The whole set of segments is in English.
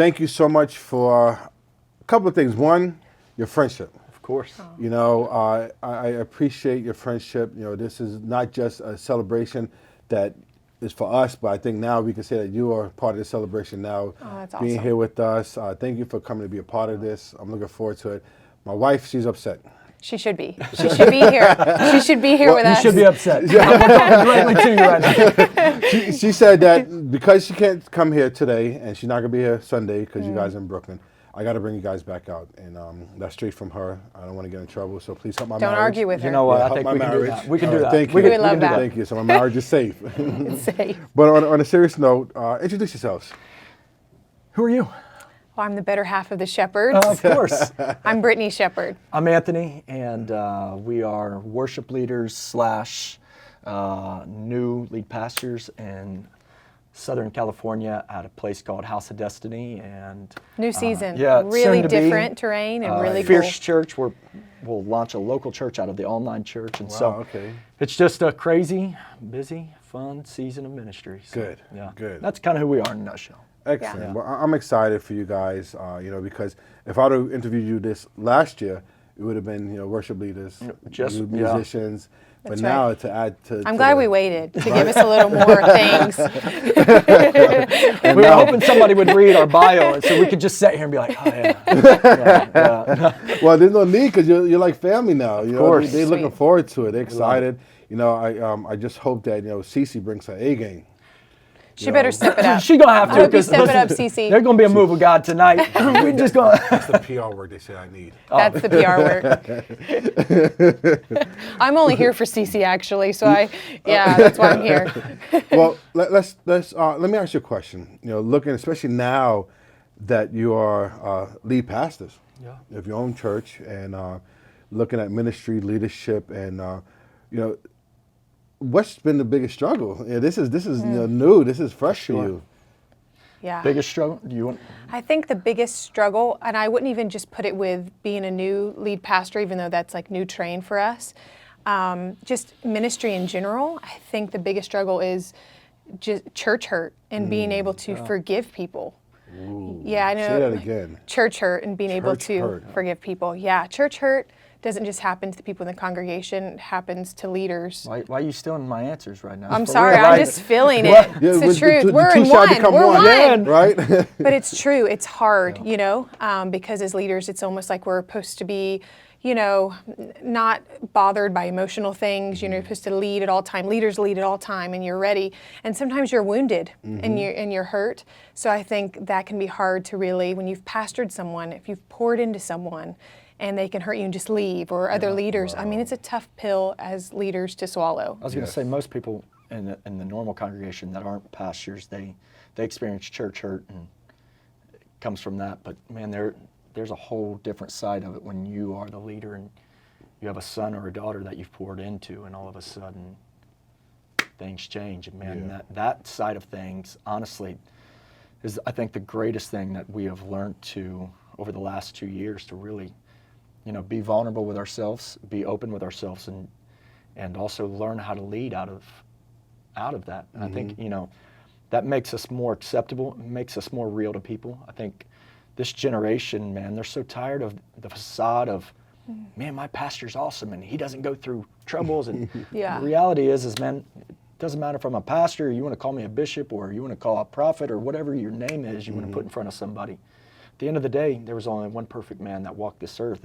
thank you so much for a couple of things. One, your friendship. Of course. Oh. You know, I appreciate your friendship. You know, this is not just a celebration that is for us, but I think now we can say that you are part of the celebration now. Oh, that's being awesome. here with us. Thank you for coming to be a part of this. I'm looking forward to it. My wife, she's upset. She should be. She should be here. She should be here with us. You should be upset. We're talking directly to you right now. She said that because she can't come here today and she's not going to be here Sunday because you guys are in Brooklyn, I got to bring you guys back out. And that's straight from her. I don't want to get in trouble, so please help my Don't marriage. argue with her. You know what? Yeah, I help think my we can do marriage. that. We can All do right, that. thank you. We would love that. Thank you. So my marriage is safe. It's safe. But on a serious note, introduce yourselves. Who are you? Well, I'm the better half of the Shepherds. Of course. I'm Brittany Shepherd. I'm Anthony, and we are worship leaders / new lead pastors in Southern California at a place called House of Destiny. And New season. yeah, Really soon to be. different terrain and really Fierce cool. Church. We'll launch a local church out of the online church, and Wow, so okay. it's just a crazy, busy, fun season of ministry. So, Good, yeah, good. That's kind of who we are in a nutshell. Excellent. Yeah. Well, I'm excited for you guys, you know, because if I would have interviewed you this last year, it would have been, you know, worship leaders, Just- musicians. But That's now right. to add to... I'm glad we waited to give us a little more things. We were hoping somebody would read our bio, and so we could just sit here and be like, oh yeah. yeah. Well, there's no need because you're like family now. You know, course. they're looking Sweet. forward to it. They're excited. You know, I just hope that, you know, Cece brings her A game. She better step it up. She's gonna have to. I hope you 'cause step it up, listen, Cece. There's gonna be a move of God tonight. We just gonna. That's the PR word they say I need. That's the PR work. I'm only here for CC actually, so that's why I'm here. Well, let me ask you a question. You know, looking especially now that you are lead pastors of your own church and looking at ministry leadership and you know, what's been the biggest struggle? Yeah, this is you know, new. This is fresh for you. Yeah. Biggest struggle? Do you want? I think the biggest struggle, and I wouldn't even just put it with being a new lead pastor, even though that's like new terrain for us. Just ministry in general. I think the biggest struggle is just church hurt and being able to forgive people. Ooh. Yeah, I know. Say that again. Church hurt and being able Church to hurt. forgive people. Yeah, church hurt doesn't just happen to the people in the congregation, it happens to leaders. Why are you stealing my ansers right now? I'm For sorry, real, I'm like- just feeling it. What? It's Yeah, the with truth. the We're two in shall one. become We're one. one. Right? But it's true. It's hard, you know, because as leaders, it's almost like we're supposed to be, you know, not bothered by emotional things. You know, you're supposed to lead at all time. Leaders lead at all time, and you're ready. And sometimes you're wounded and you're hurt. So I think that can be hard to really, when you've pastored someone, if you've poured into someone, and they can hurt you and just leave, or other leaders. I mean, it's a tough pill as leaders to swallow. I was going to say most people in the normal congregation that aren't pastors, they experience church hurt and it comes from that. But man, there's a whole different side of it when you are the leader and you have a son or a daughter that you've poured into, and all of a sudden things change. And man, that side of things, honestly, is I think the greatest thing that we have learned to over the last 2 years to really, you know, be vulnerable with ourselves, be open with ourselves, and also learn how to lead out of that. And I think, you know, that makes us more acceptable, makes us more real to people. I think this generation, man, they're so tired of the facade of, man, my pastor's awesome and he doesn't go through troubles. And Yeah. the reality is, man, it doesn't matter if I'm a pastor, or you want to call me a bishop, or you want to call a prophet, or whatever your name is you want to put in front of somebody. At the end of the day, there was only one perfect man that walked this earth,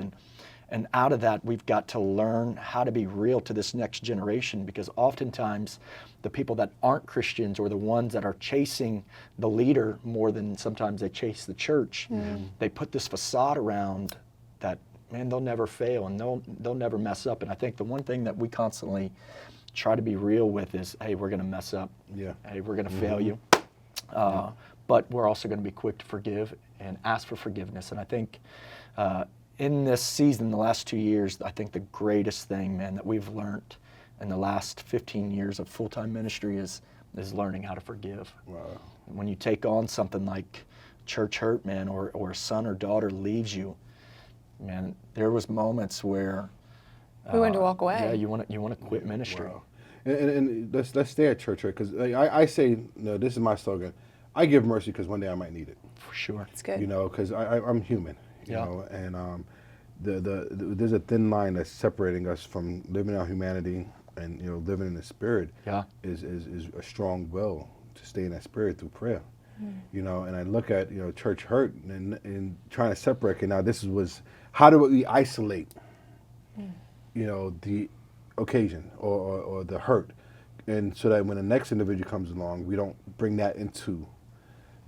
and out of that, we've got to learn how to be real to this next generation, because oftentimes the people that aren't Christians, or the ones that are chasing the leader more than sometimes they chase the church, they put this facade around that, man, they'll never fail and they'll never mess up. And I think the one thing that we constantly try to be real with is, hey, we're going to mess up. Yeah. Hey, we're going to fail you. But we're also going to be quick to forgive and ask for forgiveness. And I think in this season, the last 2 years, I think the greatest thing, man, that we've learned in the last 15 years of full-time ministry is learning how to forgive. Wow. When you take on something like church hurt, man, or a son or daughter leaves you, man, there was moments where We wanted to walk away. Yeah, you want to quit ministry. Wow. And let's stay at church, right? Because I say, no, this is my slogan. I give mercy because one day I might need it. For sure. It's good. You know, because I'm human. You know, and there's a thin line that's separating us from living our humanity and living in the spirit. Yeah. Is a strong will to stay in that spirit through prayer. You know, and I look at church hurt and trying to separate. Okay, now was how do we isolate the occasion or the hurt, and so that when the next individual comes along, we don't bring that into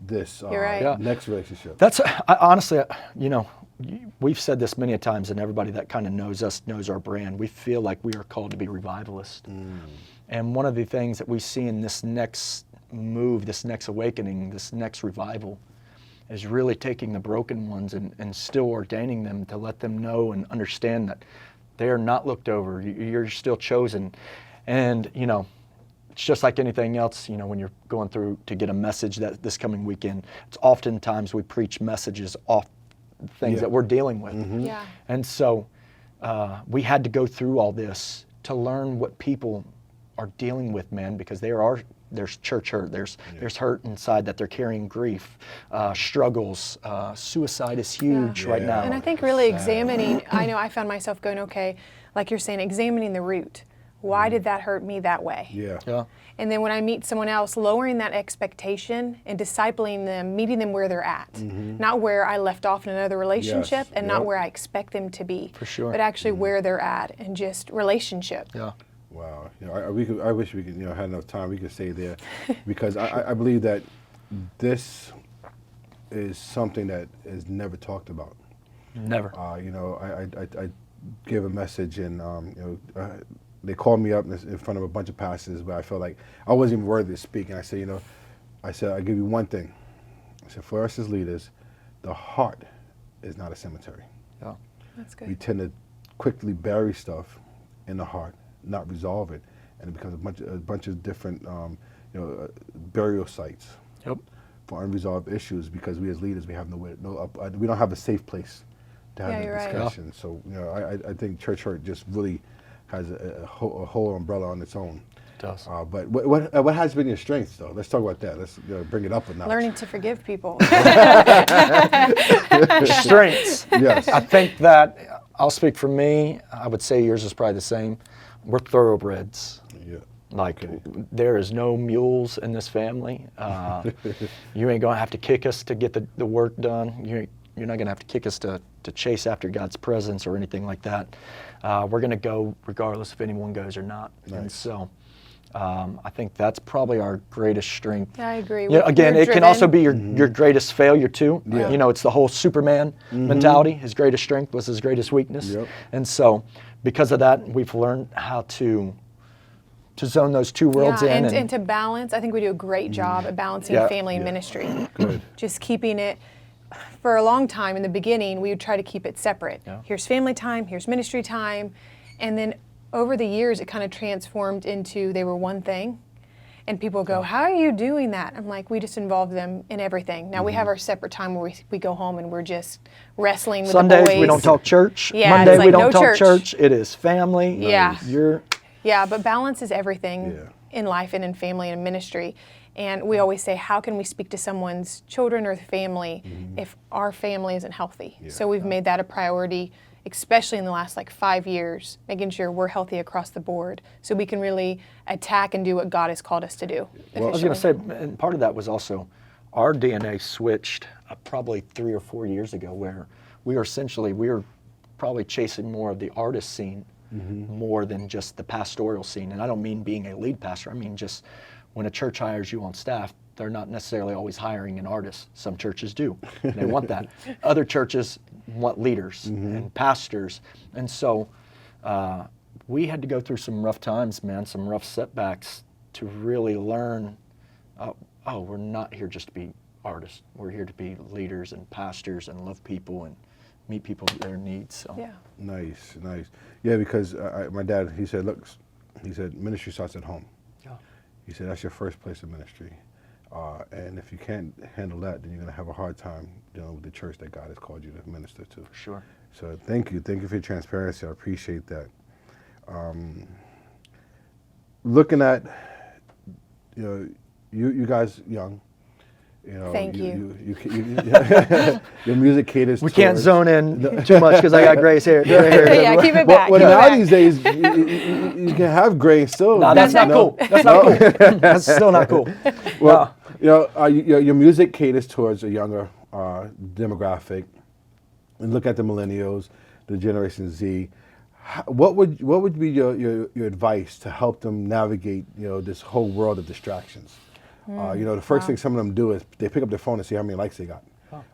this You're right. next relationship. That's honestly, we've said this many times, and everybody that kind of knows us knows our brand. We feel like we are called to be revivalists, and one of the things that we see in this next move, this next awakening, this next revival, is really taking the broken ones and still ordaining them to let them know and understand that they are not looked over. You're still chosen, and it's just like anything else, when you're going through to get a message that this coming weekend, it's oftentimes we preach messages off things that we're dealing with. Yeah. And so we had to go through all this to learn what people are dealing with, man, because there's church hurt, there's hurt inside that they're carrying, grief, struggles, suicide is huge right now. And I think really examining, I know I found myself going, okay, like you're saying, examining the root. Why did that hurt me that way? Yeah. And then when I meet someone else, lowering that expectation and discipling them, meeting them where they're at. Not where I left off in another relationship and not where I expect them to be. For sure. But actually where they're at and just relationship. Yeah. Wow. I wish we could had enough time. We could stay there because I believe that this is something that is never talked about. Never. I gave a message and they called me up in front of a bunch of pastors, but I felt like I wasn't even worthy to speak. And I said, I give you one thing. I said, for us as leaders, the heart is not a cemetery. Yeah. That's good. We tend to quickly bury stuff in the heart, not resolve it, and it becomes a bunch of different burial sites for unresolved issues because we as leaders we don't have a safe place to have that discussion. Right. So I think church hurt just really has a whole umbrella on its own. It does. But what has been your strength though? Let's talk about that. Let's bring it up a notch. Learning to forgive people. Strengths. Yes. I think that, I'll speak for me, I would say yours is probably the same. We're thoroughbreds. Yeah. Like, there is no mules in this family. You ain't going to have to kick us to get the work done. You're not going to have to kick us to chase after God's presence or anything like that. We're going to go regardless if anyone goes or not. Nice. And so I think that's probably our greatest strength. I agree. Yeah, again, We're it can driven. also be your greatest failure too. Yeah. It's the whole Superman mentality. His greatest strength was his greatest weakness. Yep. And so because of that, we've learned how to zone those two worlds in. And to balance. I think we do a great job at balancing family and ministry. Good. Just keeping it. For a long time in the beginning, we would try to keep it separate. Yeah. Here's family time, here's ministry time. And then over the years, it kind of transformed into they were one thing. And people go, how are you doing that? I'm like, we just involve them in everything. Now we have our separate time where we go home and we're just wrestling with Sundays, the boys. we don't talk church. Yeah, Monday, it's like we don't no talk church. It is family. Yeah. You're But balance is everything in life and in family and in ministry. And we always say, how can we speak to someone's children or family if our family isn't healthy? Yeah. So we've made that a priority, especially in the last 5 years, making sure we're healthy across the board so we can really attack and do what God has called us to do. Well, I was going to say, and part of that was also our DNA switched probably 3 or 4 years ago where we were probably chasing more of the artist scene more than just the pastoral scene. And I don't mean being a lead pastor. I mean just when a church hires you on staff, they're not necessarily always hiring an artist. Some churches do. They want that. Other churches want leaders and pastors. And so we had to go through some rough times, man, some rough setbacks to really learn, we're not here just to be artists. We're here to be leaders and pastors and love people and meet people with their needs. So. Yeah. Nice. Yeah, because my dad, he said, ministry starts at home. Yeah. He said, that's your first place of ministry. And if you can't handle that, then you're going to have a hard time dealing with the church that God has called you to minister to. For sure. So thank you for your transparency. I appreciate that. Looking at, you guys young, Thank you. Your music caters. We can't zone in too much because I got gray hair. Yeah, keep it back. Well, keep it now back. these days you can have gray still. No, that's not cool. That's not cool. That's still not cool. Well, your music caters towards a younger demographic, and look at the millennials, the Generation Z. What would be your advice to help them navigate this whole world of distractions? The first thing some of them do is they pick up their phone and see how many likes they got.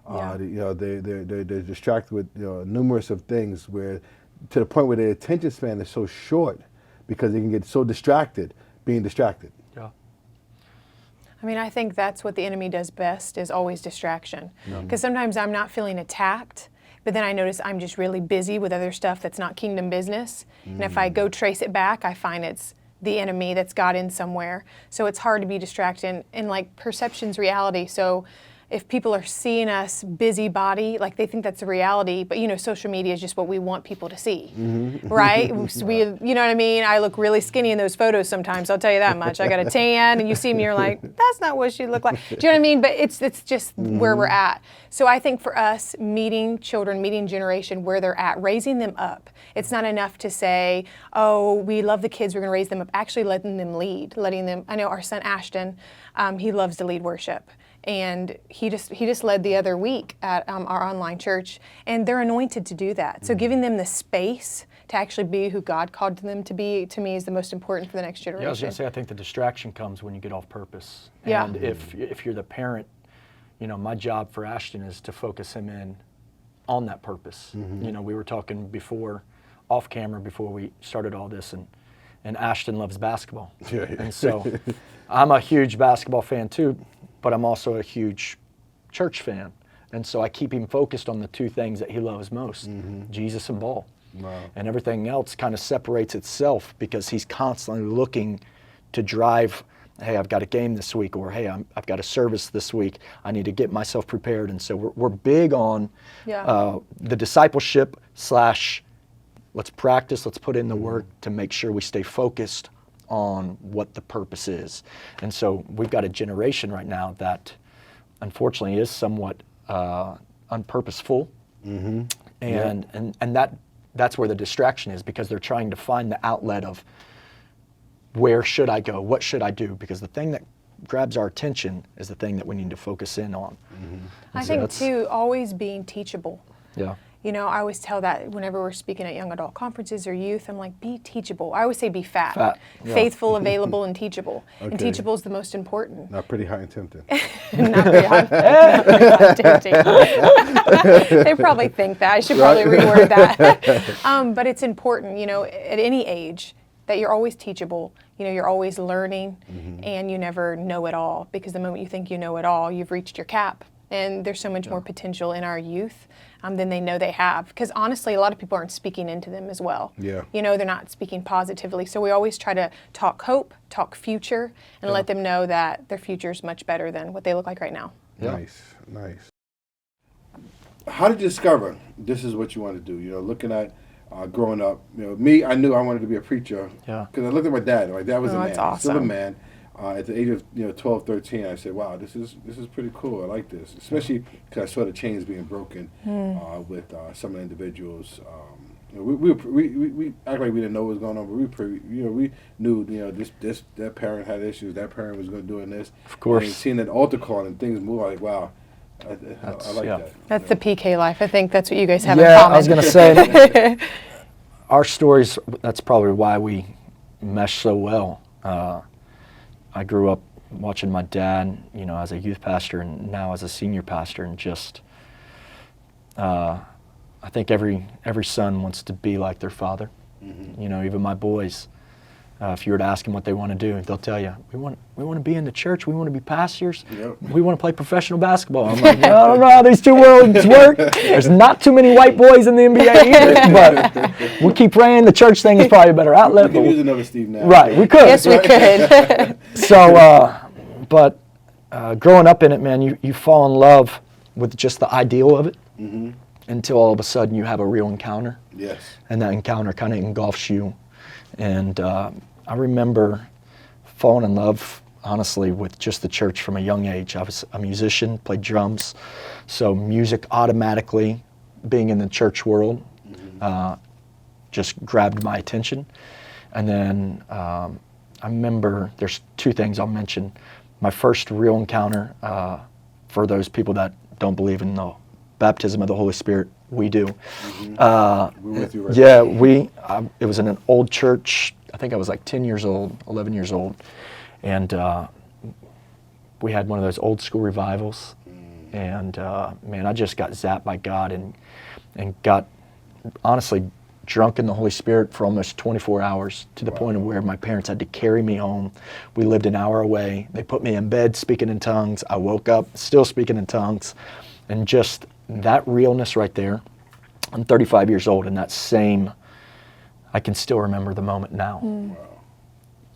They're distracted with numerous of things where, to the point where their attention span is so short because they can get so distracted being distracted. Yeah. I mean, I think that's what the enemy does best, is always distraction. Because sometimes I'm not feeling attacked, but then I notice I'm just really busy with other stuff that's not kingdom business. And if I go trace it back, I find it's the enemy that's got in somewhere. So it's hard to be distracted. And like, perception's reality. So if people are seeing us busybody, like they think that's a reality, but social media is just what we want people to see, right? We, you know what I mean? I look really skinny in those photos sometimes, I'll tell you that much. I got a tan and you see me, you're like, that's not what she looked like. Do you know what I mean? But it's just where we're at. So I think for us, meeting children, meeting generation where they're at, raising them up. It's not enough to say, oh, we love the kids, we're gonna raise them up. Actually letting them lead, I know our son Ashton, he loves to lead worship. And he just led the other week at our online church, and they're anointed to do that. So giving them the space to actually be who God called them to be, to me, is the most important for the next generation. Yeah, I was going to say, I think the distraction comes when you get off purpose. Yeah. And if you're the parent, my job for Ashton is to focus him in on that purpose. We were talking before, off camera, before we started all this, and Ashton loves basketball. And so I'm a huge basketball fan too, but I'm also a huge church fan. And so I keep him focused on the two things that he loves most, Jesus and ball. Wow. And everything else kind of separates itself because he's constantly looking to drive, hey, I've got a game this week, or hey, I've got a service this week. I need to get myself prepared. And so we're big on the discipleship / let's practice, let's put in the work to make sure we stay focused on what the purpose is. And so we've got a generation right now that unfortunately is somewhat unpurposeful. And that's where the distraction is, because they're trying to find the outlet of where should I go, what should I do, because the thing that grabs our attention is the thing that we need to focus in on. I think too, always being teachable. Yeah. I always tell that whenever we're speaking at young adult conferences or youth, I'm like, be teachable. I always say be fat. Yeah. Faithful, available, and teachable. Okay. And teachable is the most important. Not pretty hot and tempting. Not very hot. Not very hot tempting. They probably think that. I should probably reword that. But it's important, at any age, that you're always teachable. You're always learning, and you never know it all, because the moment you think you know it all, you've reached your cap. And there's so much more potential in our youth than they know they have. Because honestly, a lot of people aren't speaking into them as well. Yeah. They're not speaking positively. So we always try to talk hope, talk future, and let them know that their future is much better than what they look like right now. Yeah. Nice. How did you discover this is what you want to do? Looking at growing up, me, I knew I wanted to be a preacher. Yeah. Because I looked at my dad. My dad was a man. That's awesome. Still a man. At the age of 12, 13, I said, "Wow, this is pretty cool. I like this," especially because I saw the chains being broken with some of the individuals. We act like we didn't know what was going on, but we knew that parent had issues, that parent was going to do this. Of course. And seeing that altar call and things move, like, wow, I like that. That's the PK life. I think that's what you guys have Yeah, in common. I was going to say, our stories, that's probably why we mesh so well. I grew up watching my dad, as a youth pastor and now as a senior pastor, and just, I think every son wants to be like their father. Even my boys, if you were to ask them what they want to do, they'll tell you, we want to be in the church, we want to be pastors, we want to play professional basketball. I'm like, I don't know how these two worlds work. There's not too many white boys in the NBA either, but we'll keep praying. The church thing is probably a better outlet. We could use another Steve now. Right, we could. Yes, we could. So, but growing up in it, man, you fall in love with just the ideal of it until all of a sudden you have a real encounter. Yes. And that encounter kind of engulfs you. And I remember falling in love honestly, with just the church from a young age. I was a musician, played drums, so music automatically, being in the church world, just grabbed my attention. And then I remember, there's two things I'll mention. My first real encounter, for those people that don't believe in the baptism of the Holy Spirit, we do. We're with you right Yeah, it was in an old church. I think I was like 10 years old, 11 years old. And we had one of those old school revivals. And man, I just got zapped by God and got, honestly, drunk in the Holy Spirit for almost 24 hours, to the point of where my parents had to carry me home. We lived an hour away. They put me in bed speaking in tongues. I woke up still speaking in tongues. And just that realness right there. I'm 35 years old, and that same, I can still remember the moment now.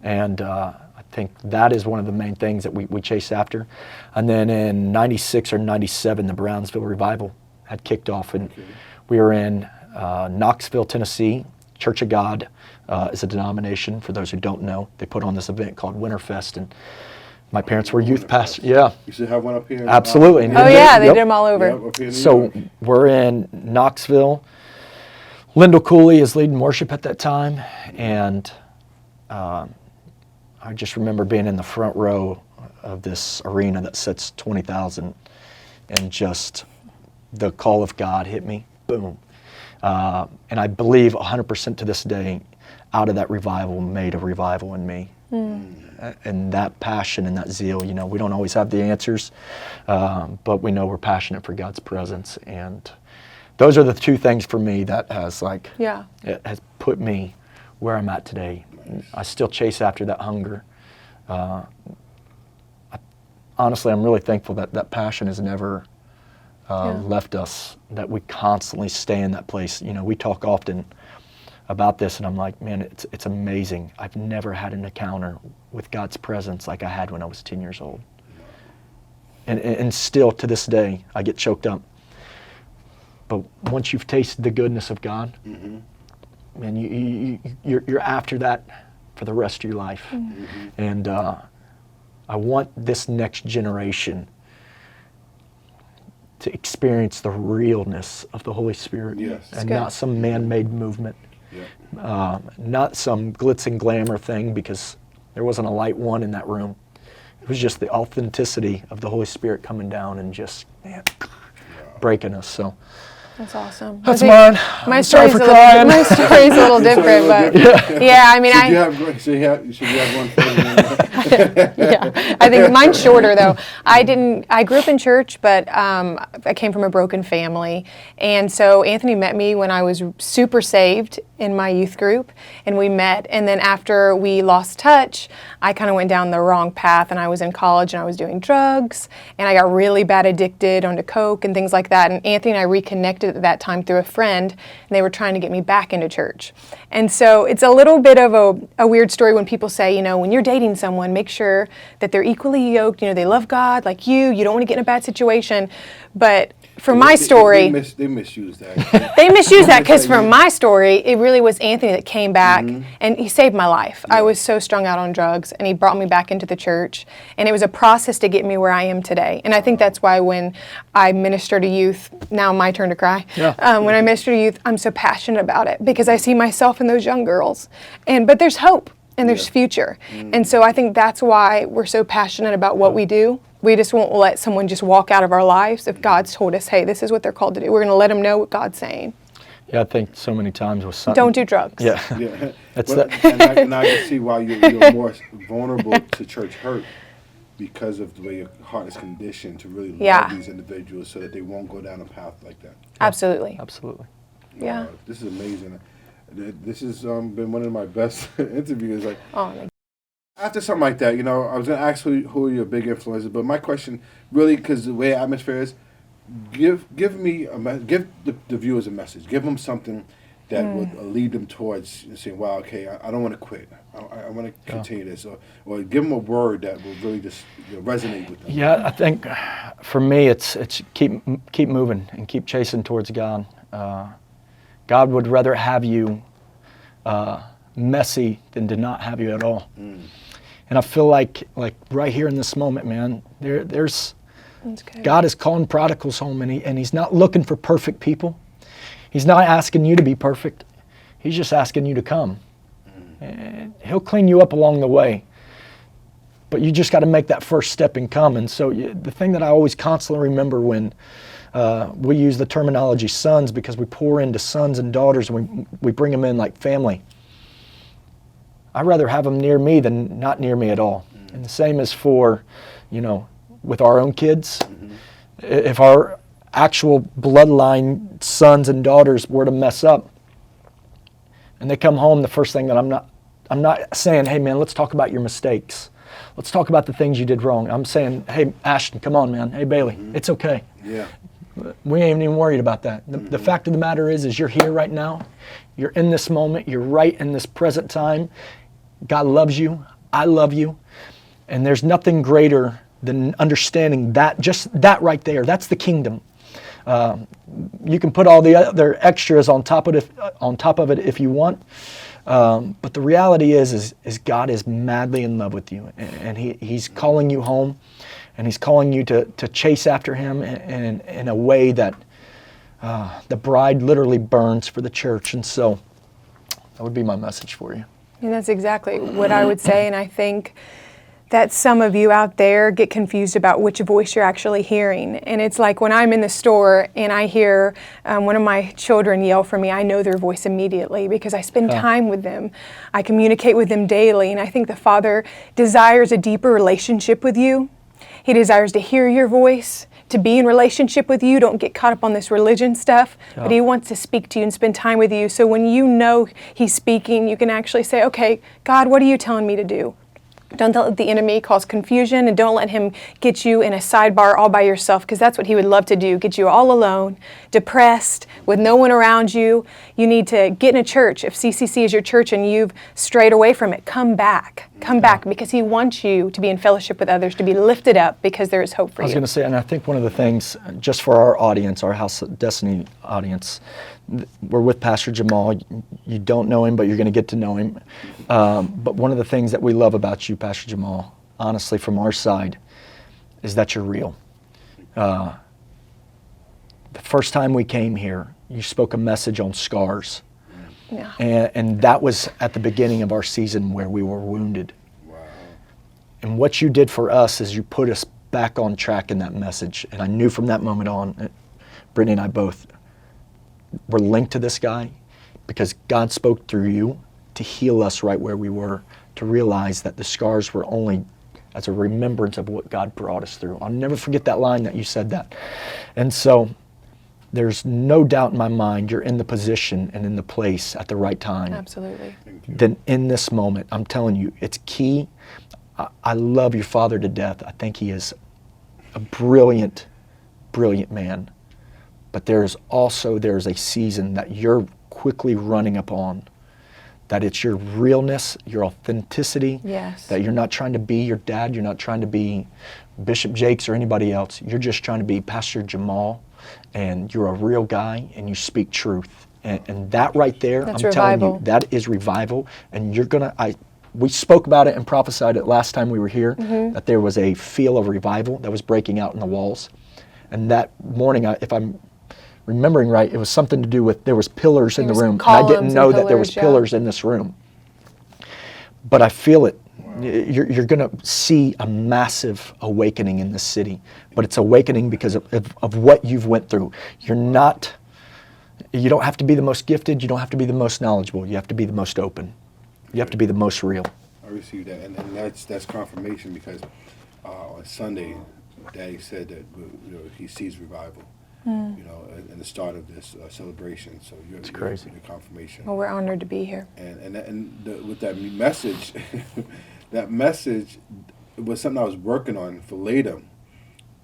And I think that is one of the main things that we chase after. And then in 96 or 97, the Brownsville Revival had kicked off, and we were in Knoxville, Tennessee. Church of God is a denomination, for those who don't know. They put on this event called Winterfest, and my parents were youth pastors. Yeah. You should have one up here. Absolutely. Oh yeah, they did them all over. Yep, up here in New So York. we're in Knoxville. Lyndall Cooley is leading worship at that time, and I just remember being in the front row of this arena that sits 20,000, and just the call of God hit me, boom. And I believe 100% to this day, out of that revival made a revival in me. And that passion and that zeal, you know, we don't always have the answers, but we know we're passionate for God's presence. And those are the two things for me that has it has put me where I'm at today. I still chase after that hunger. Honestly, I'm really thankful that that passion has never left us, that we constantly stay in that place. You know, we talk often about this, and I'm like, man, it's amazing. I've never had an encounter with God's presence like I had when I was 10 years old. And still to this day, I get choked up. But once you've tasted the goodness of God, man, you're after that for the rest of your life. And I want this next generation to experience the realness of the Holy Spirit, and not some man-made movement. Not some glitz and glamour thing, because there wasn't a light one in that room. It was just the authenticity of the Holy Spirit coming down and just, man, breaking us. So That's awesome. that's mine. My Sorry story's for a crying. my story's a little different, but yeah, I mean, Should you have one for me? yeah, I think mine's shorter though. I grew up in church, but I came from a broken family. And so Anthony met me when I was super saved in my youth group, and we met. And then after we lost touch, I kind of went down the wrong path, and I was in college and I was doing drugs, and I got really bad addicted onto coke and things like that. And Anthony and I reconnected at that time through a friend, and they were trying to get me back into church. And so it's a little bit of a weird story when people say, you know, when you're dating someone, make sure that they're equally yoked, you know, they love God like you don't want to get in a bad situation. But for my story, they misuse that. they misuse that, because for my story, it really was Anthony that came back, and he saved my life. I was so strung out on drugs, and he brought me back into the church, and it was a process to get me where I am today. And I think that's why when I minister to youth, now my turn to cry, when I minister to youth, I'm so passionate about it, because I see myself in those young girls. But there's hope, and there's future. And so I think that's why we're so passionate about what we do. We just won't let someone just walk out of our lives if God's told us, hey, this is what they're called to do. We're going to let them know what God's saying. Yeah, I think so many times with something. Don't do drugs. Yeah. That's and I can see why you're more vulnerable to church hurt, because of the way your heart is conditioned to really love these individuals, so that they won't go down a path like that. Absolutely. Absolutely. Yeah. This is amazing. This has been one of my best interviews. Like, after something like that, you know, I was going to ask who are your big influences, but my question really, because the way atmosphere is, give the viewers a message. Give them something that would lead them towards saying, wow, okay, I don't want to quit. I want to continue this. Or give them a word that will really just resonate with them. Yeah, I think for me, it's keep moving and keep chasing towards God. God would rather have you messy than to not have you at all. And I feel like right here in this moment, man, there's That's good. God is calling prodigals home, and He's not looking for perfect people. He's not asking you to be perfect. He's just asking you to come. And He'll clean you up along the way. But you just got to make that first step and come. And so the thing that I always constantly remember when we use the terminology sons, because we pour into sons and daughters and we bring them in like family. I'd rather have them near me than not near me at all. And the same is for, with our own kids. If our actual bloodline sons and daughters were to mess up and they come home, the first thing that I'm not saying, hey man, let's talk about your mistakes. Let's talk about the things you did wrong. I'm saying, hey, Ashton, come on, man. Hey, Bailey, it's okay. Yeah. We ain't even worried about that. The fact of the matter is you're here right now. You're in this moment. You're right in this present time. God loves you. I love you. And there's nothing greater than understanding that, just that right there. That's the kingdom. You can put all the other extras on top of it if you want. But the reality is God is madly in love with you, and He's calling you home, and He's calling you to chase after Him in a way that the bride literally burns for the church. And so that would be my message for you. And that's exactly what I would say. And I think that some of you out there get confused about which voice you're actually hearing. And it's like when I'm in the store and I hear one of my children yell for me, I know their voice immediately because I spend time with them. I communicate with them daily. And I think the Father desires a deeper relationship with you. He desires to hear your voice, to be in relationship with you. Don't get caught up on this religion stuff, but He wants to speak to you and spend time with you. So when you know He's speaking, you can actually say, okay, God, what are you telling me to do? Don't let the enemy cause confusion, and don't let him get you in a sidebar all by yourself, because that's what he would love to do, get you all alone, depressed, with no one around you. You need to get in a church. If CCC is your church and you've strayed away from it, come back. Come back, because He wants you to be in fellowship with others, to be lifted up, because there is hope for you. I was going to say, and I think one of the things, just for our audience, our House of Destiny audience, we're with Pastor Jamaal. You don't know him, but you're going to get to know him. But one of the things that we love about you, Pastor Jamaal, honestly, from our side, is that you're real. The first time we came here, you spoke a message on scars. Yeah. And that was at the beginning of our season where we were wounded. Wow. And what you did for us is you put us back on track in that message. And I knew from that moment on, Brittany and I both were linked to this guy because God spoke through you to heal us right where we were, to realize that the scars were only as a remembrance of what God brought us through. I'll never forget that line that you said that. And so there's no doubt in my mind you're in the position and in the place at the right time. Absolutely. Then in this moment, I'm telling you, it's key. I love your father to death. I think he is a brilliant, brilliant man. But there's a season that you're quickly running upon, that it's your realness, your authenticity, Yes. that you're not trying to be your dad, you're not trying to be Bishop Jakes or anybody else. You're just trying to be Pastor Jamaal, and you're a real guy, and you speak truth. And that right there, That's I'm telling revival. you, that is revival. And we spoke about it and prophesied it last time we were here, that there was a feel of revival that was breaking out in the walls. And that morning, if I'm remembering right, it was something to do with there was pillars in the room. And I didn't know that there was pillars in this room. But I feel it. You're going to see a massive awakening in this city. But it's awakening because of what you've went through. You don't have to be the most gifted. You don't have to be the most knowledgeable. You have to be the most open. You have to be the most real. I received that, and that's confirmation because on Sunday, Daddy said that he sees revival. In the start of this celebration. So you're crazy. You're confirmation. Well, we're honored to be here. With that message, that message was something I was working on for later.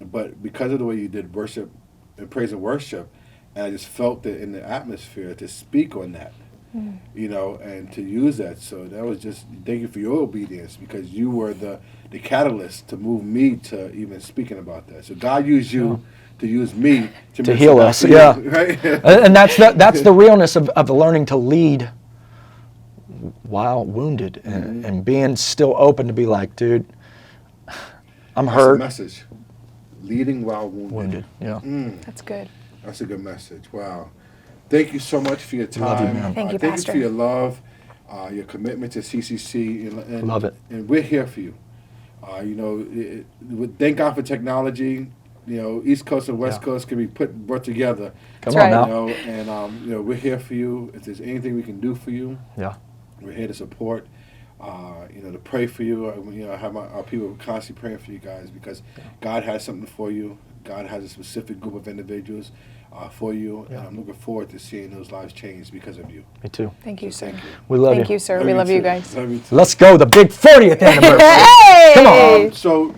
But because of the way you did worship and praise and worship, and I just felt it in the atmosphere to speak on that, and to use that. So that was just, thank you for your obedience, because you were the catalyst to move me to even speaking about that. So God used you to use me to heal us, right? And that's the realness of learning to lead while wounded, and being still open to be like, dude, I'm That's hurt. a message. Leading while wounded. Yeah. That's good. That's a good message. Wow. Thank you so much for your time. Love you, man. Thank you, Thank Pastor. you for your love, your commitment to CCC. And Love it. And we're here for you. Thank God for technology. East Coast and West Coast can be brought together. Come That's on right. now. And we're here for you. If there's anything we can do for you, Yeah. we're here to support. To pray for you. I have our people constantly praying for you guys because God has something for you. God has a specific group of individuals for you, and I'm looking forward to seeing those lives change because of you. Me too. Thank you, sir. Thank you. We love Thank you, sir. We love you guys. Love you too. Let's go. The big 40th anniversary. Hey! Come on. So